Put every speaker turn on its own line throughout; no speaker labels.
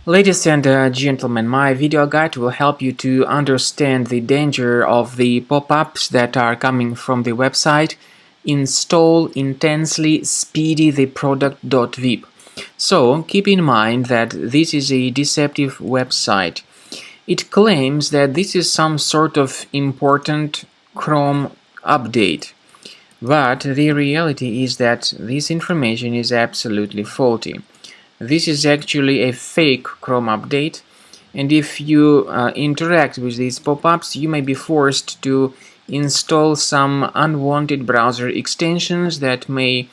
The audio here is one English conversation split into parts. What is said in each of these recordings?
Ladies and gentlemen, my video guide will help you to understand the danger of the pop-ups that are coming from the website Installintenselyspeedytheproduct.vip. So keep in mind that this is a deceptive website. It claims that this is some sort of important Chrome update, but the reality is that this information is absolutely faulty. This is actually a fake Chrome update, and if you interact with these pop-ups, you may be forced to install some unwanted browser extensions that may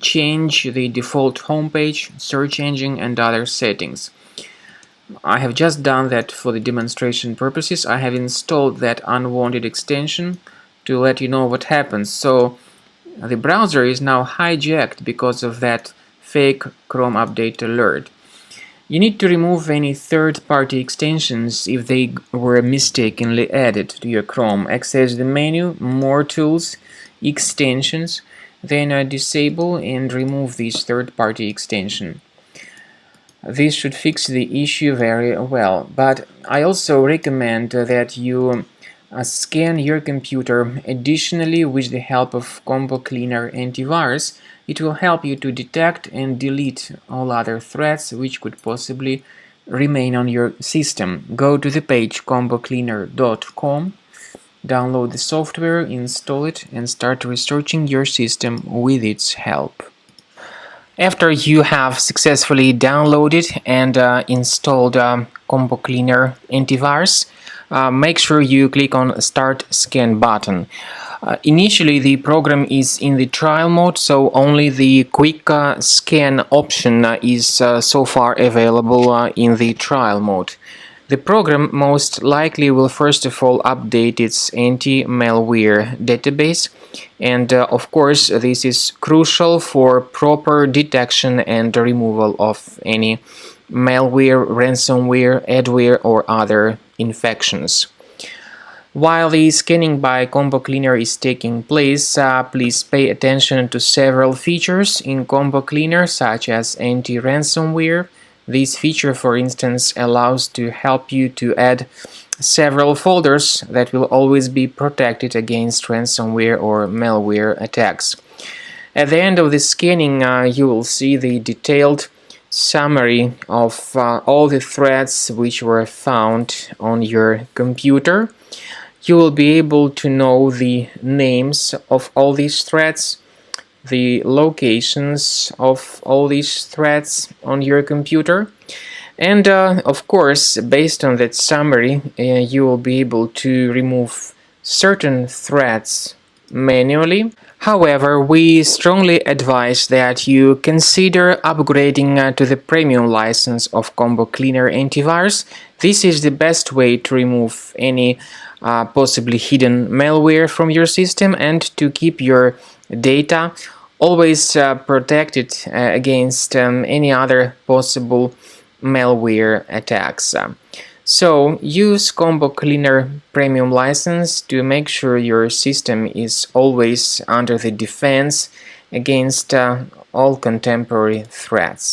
change the default homepage, search engine, and other settings. I have just done that for the demonstration purposes. I have installed that unwanted extension to let you know what happens. So the browser is now hijacked because of that fake Chrome update alert. You need to remove any third-party extensions if they were mistakenly added to your Chrome. Access the menu, More Tools, Extensions, then disable and remove this third-party extension. This should fix the issue very well, but I also recommend that you scan your computer additionally with the help of Combo Cleaner antivirus. It will help you to detect and delete all other threats which could possibly remain on your system. Go to the page combocleaner.com, download the software, install it, and start researching your system with its help. After you have successfully downloaded and installed Combo Cleaner antivirus, make sure you click on Start Scan button. Initially, the program is in the trial mode, so only the quick scan option is so far available in the trial mode. The program most likely will first of all update its anti-malware database, and of course this is crucial for proper detection and removal of any malware, ransomware, adware or other infections. While the scanning by Combo Cleaner is taking place, please pay attention to several features in Combo Cleaner, such as anti-ransomware. This feature, for instance, allows to help you to add several folders that will always be protected against ransomware or malware attacks. At the end of the scanning, you will see the detailed summary of all the threats which were found on your computer. You will be able to know the names of all these threats, the locations of all these threats on your computer, and of course, based on that summary, you will be able to remove certain threats manually. However, we strongly advise that you consider upgrading to the premium license of Combo Cleaner antivirus. This is the best way to remove any possibly hidden malware from your system and to keep your data always protected against any other possible malware attacks. So use Combo Cleaner Premium license to make sure your system is always under the defense against all contemporary threats.